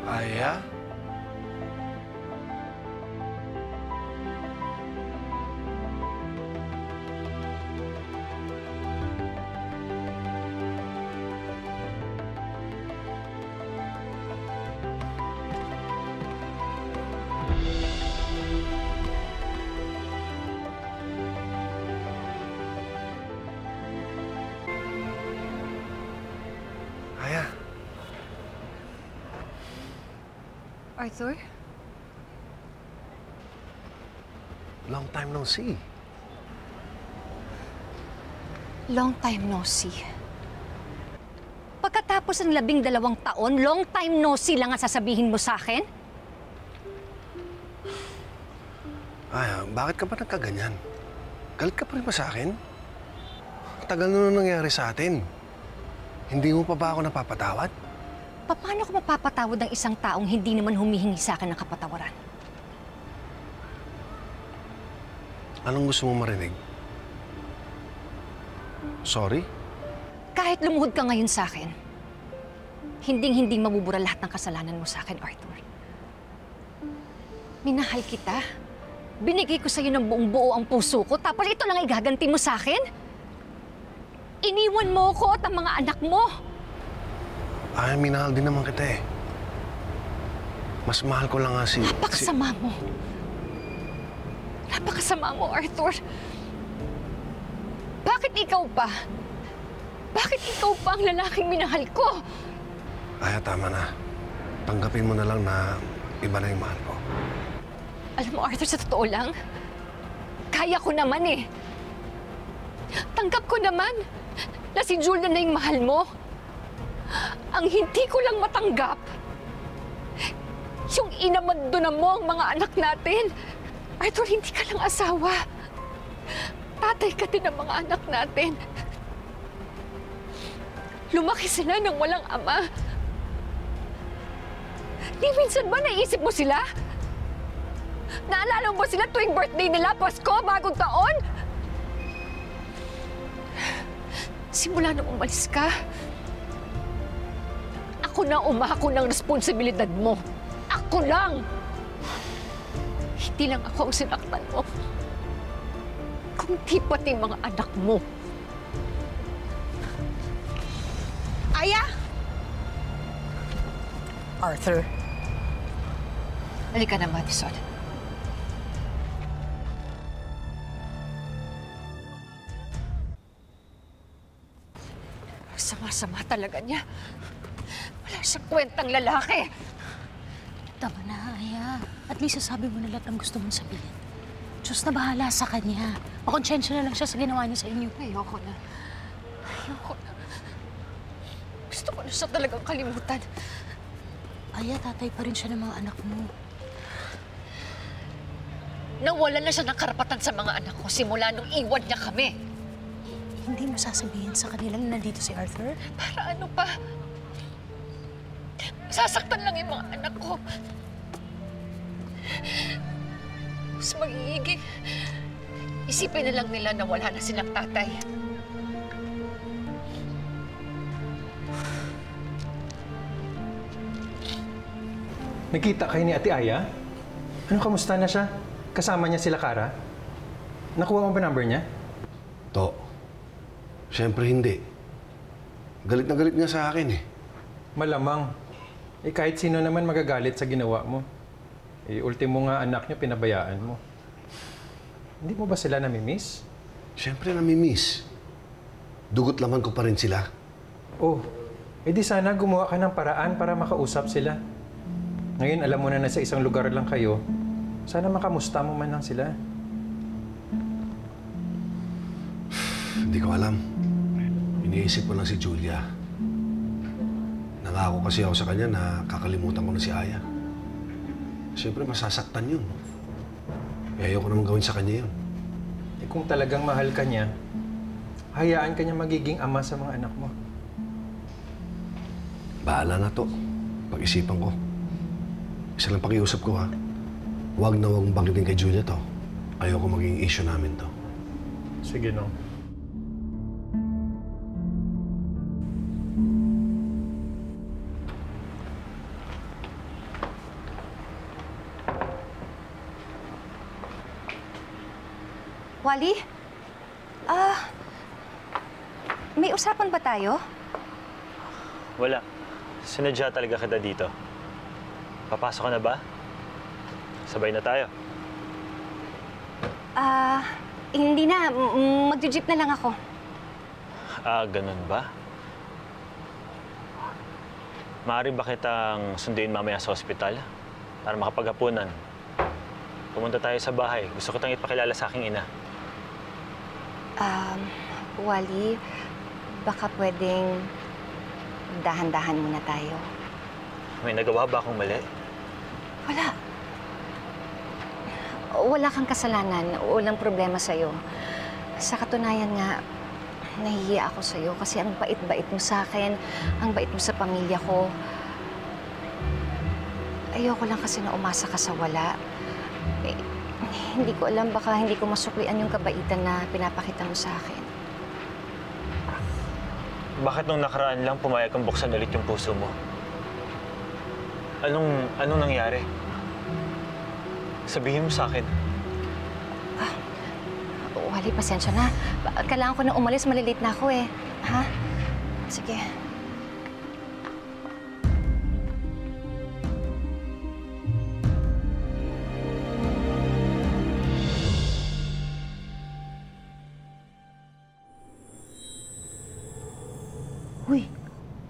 Aya? Aya? Arthur? Long time no see. Long time no see. Pagkatapos ng 12 taon, long time no see lang ang sasabihin mo sa akin? Aya, bakit ka ba nagkaganyan? Galit ka pa rin ba sa akin? Tagal na nangyari sa atin. Hindi mo pa ba ako napapatawad? Paano ko mapapatawad ng isang taong hindi naman humihingi sa akin ng kapatawaran? Anong gusto mo marinig? Sorry? Kahit lumuhod ka ngayon sa akin, hinding-hindi mabubura lahat ng kasalanan mo sa akin, Arthur. Minahal kita. Binigay ko sa'yo ng buong-buo ang puso ko, tapos ito lang igaganti mo sa akin? Iniwan mo ko at ang mga anak mo. Ay, minahal din naman kita eh. Mas mahal ko lang nga si... Napakasama mo. Napakasama mo, Arthur. Bakit ikaw pa? Bakit ikaw pa ang lalaking minahal ko? Aya, tama na. Tanggapin mo na lang na iba na yung mahal ko. Alam mo, Arthur, sa totoo lang, kaya ko naman eh. Tanggap ko naman na si Julia na yung mahal mo. Ang hindi ko lang matanggap, yung inabandona mo ang mga anak natin. Arthur, hindi ka lang asawa. Tatay ka din ng mga anak natin. Lumaki sila nang walang ama. Di minsan ba naisip mo sila? Naalala mo ba sila tuwing birthday nila, Pasko, bagong taon? Simula nung umalis ka, ako na umako ng responsibilidad mo. Ako lang! Hindi lang ako ang sinaktan mo. Kundi pati mga anak mo. Aya! Arthur. Halika na, Madison. Sama-sama talaga niya. Wala siyang kwentang lalaki. Tama na, Aya. At least sasabi mo na lahat ng gusto mong sabihin. Diyos na bahala sa kanya. Makonsyensya na lang siya sa ginawa niya sa inyo. Ayoko na. Ayoko na. Gusto ko na siya talagang kalimutan. Aya, tatay pa rin siya ng mga anak mo. Nawalan na siya ng karapatan sa mga anak ko simula nung iwan niya kami. Hindi mo sasabihin sa kanila na nandito si Arthur? Para ano pa? Sasaktan lang yung mga anak ko. Mas mag-iigi. Isipin na lang nila na wala na silang tatay. Nagkita kayo ni Ate Aya? Ano, kamusta na siya? Kasama niya sila Kara? Nakuha mo ba number niya? To, siyempre hindi. Galit na galit niya sa akin eh. Malamang. Eh kahit sino naman magagalit sa ginawa mo. Eh ultimo nga anak niya pinabayaan mo. Hindi mo ba sila namimiss? Siyempre namimiss. Dugot laman ko pa rin sila. Oh, edi sana gumawa ka ng paraan para makausap sila. Ngayon alam mo na nasa isang lugar lang kayo. Sana makamusta mo man lang sila. Hindi ko alam. Iniisip ko lang si Julia. Nangako kasi ako sa kanya na kakalimutan ko na si Aya. Siyempre masasaktan yun. Eh, ayoko naman gawin sa kanya yun. Eh kung talagang mahal ka niya, hayaan ka niya magiging ama sa mga anak mo. Bahala na to. Pag-isipan ko. Isa lang pakiusap ko, ha? Huwag na huwag mong banggitin kay Julia to. Ayoko maging issue namin to. Sige, no. Wally? May usapan ba tayo? Wala. Sinadya talaga kita dito. Papasok ka na ba? Sabay na tayo. Hindi na. Magja-jeep na lang ako. Ganun ba? Maaari ba kitang sunduin mamaya sa ospital? Para makapaghapunan. Pumunta tayo sa bahay. Gusto kitang ipakilala sa aking ina. Wally, baka pwedeng dahan-dahan muna tayo. May nagawa ba akong mali? Wala. Wala kang kasalanan. Walang problema sa'yo. Sa katunayan nga, nahihiya ako sa'yo kasi ang bait-bait mo sa akin, ang bait mo sa pamilya ko. Ayoko lang kasi na umasa ka sa wala. Hindi ko alam, baka hindi ko masuklian yung kabaitan na pinapakita mo sa akin. Bakit nung nakaraan lang pumayag kang buksan ulit yung puso mo? Anong nangyari? Sabihin mo sa akin. Wally, pasensya na. Kailangan ko na umalis. Malilate na ako eh. Ha? Sige. Uy,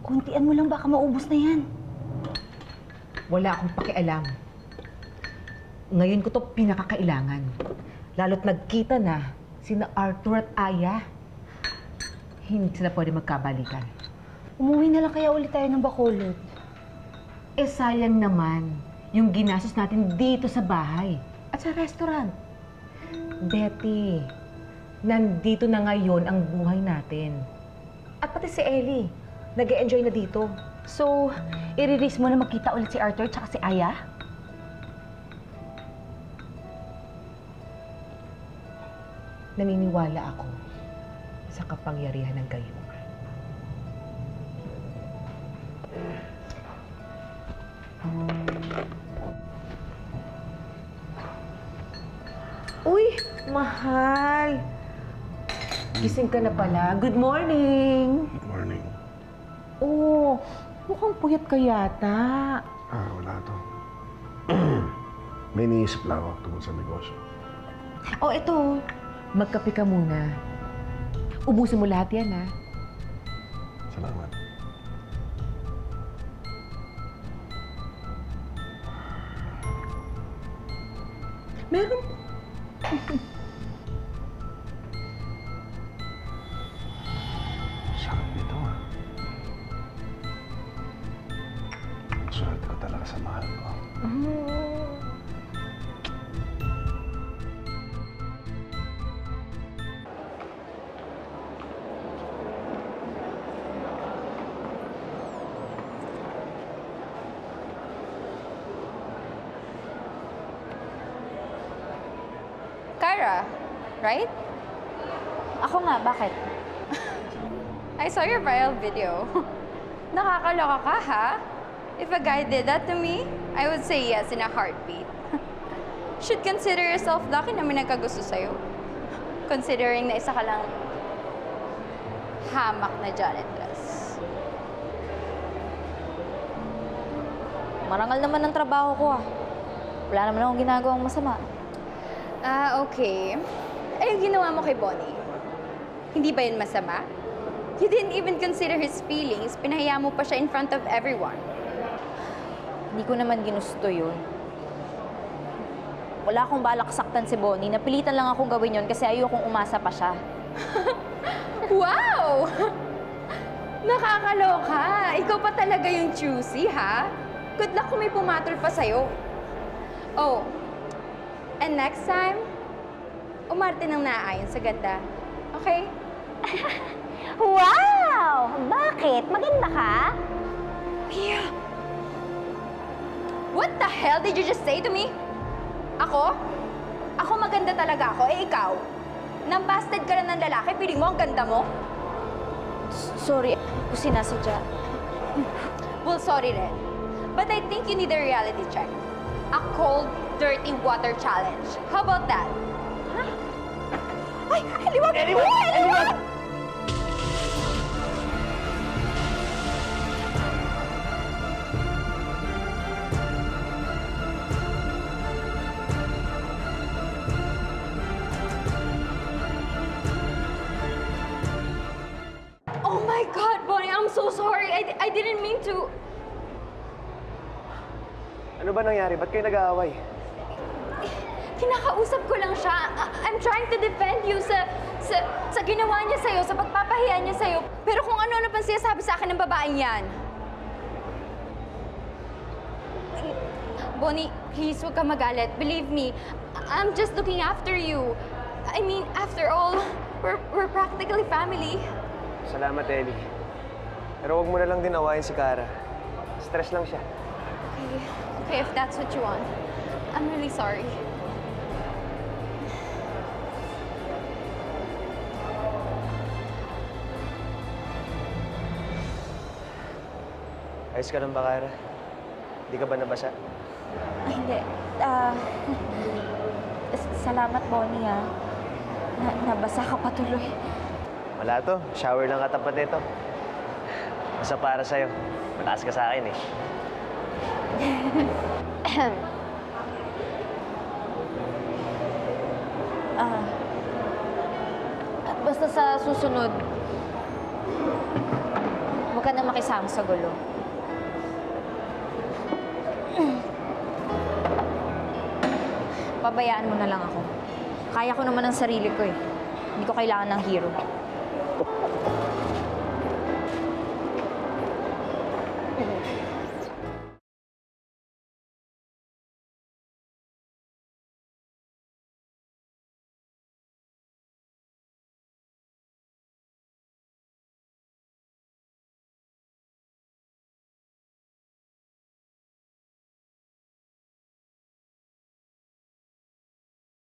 kuntian mo lang baka maubos na yan. Wala akong pakialam. Ngayon ko to pinakakailangan. Lalo't nagkita na sina Arthur at Aya. Hindi sila pwede magkabalikan. Umuwi na lang kaya ulit tayo ng Bacolod. Eh sayang naman yung ginastos natin dito sa bahay at sa restaurant. Betty, nandito na ngayon ang buhay natin. At pati si Ellie, nag-e-enjoy na dito. So, i-release mo na magkita ulit si Arthur at si Aya? Naniniwala ako sa kapangyarihan ng gayuma. Uy, mahal! Gising ka na pala. Good morning! Good morning. Oh, mukhang puyat ka yata. Wala to. May iniisip lang ako tungkol sa negosyo. Oh, ito. Magkape ka muna. Ubusin mo lahat yan, ha? Salamat. Meron. Sarap nito, Swerte ko talaga sa mahal ko. Kyra, right? Ako nga, bakit? I saw your viral video. Nakakaloka ka, ha? If a guy did that to me, I would say yes in a heartbeat. Should consider yourself lucky na may nagkagusto sa'yo. Considering na isa ka lang hamak na janitress. Marangal naman ang trabaho ko, ah. Wala naman akong ginagawang masama. Okay. Ay, yung ginawa mo kay Bonnie, hindi ba yun masama? You didn't even consider his feelings. Pinahiya mo pa siya in front of everyone. Hindi ko naman ginusto yun. Wala akong balak saktan si Bonnie. Napilitan lang akong gawin yun kasi ayokong umasa pa siya. Wow! Nakakaloka. Ikaw pa talaga yung choosy, ha? Good luck kung may pumatol pa sa'yo. Oh, and next time, umarte ng naaayon sa ganda. Okay? Wow! Bakit? Maganda ka? Yeah. What the hell did you just say to me? Ako? Ako maganda talaga ako. Eh, ikaw? Nambasted ka lang ng lalaki, piling mo ang ganda mo? Sorry, ako sinasadya. Well, sorry rin. But I think you need a reality check. A cold, dirty water challenge. How about that? Ay, Eliwag! Eliwag! Oh my God, Bonnie, I'm so sorry. I didn't mean to. Ano ba nangyari? Ba't kayo nag-aaway? Kinakausap ko lang siya. I'm trying to defend you sa ginawa niya sa'yo, sa pagpapahiya niya sa'yo. Pero kung ano-ano pang sinasabi sa akin ng babaeng yan. Bonnie, please, huwag ka magalit. Believe me, I'm just looking after you. I mean, after all, we're practically family. Salamat, Ellie. Pero huwag mo na lang din awayin si Kara. Stress lang siya. Okay, if that's what you want. I'm really sorry. Ayos ka lang ba, Kara? Hindi ka ba nabasa? Ay, hindi. Salamat, Bonnie, ah. Nabasa ka pa tuloy. Wala to. Shower lang katapat nito. Basta para sa'yo. Mataas ka sa akin eh. Basta sa susunod, huwag ka na makisama sa gulo. Pabayaan mo na lang ako. Kaya ko naman ang sarili ko eh. Hindi ko kailangan ng hero.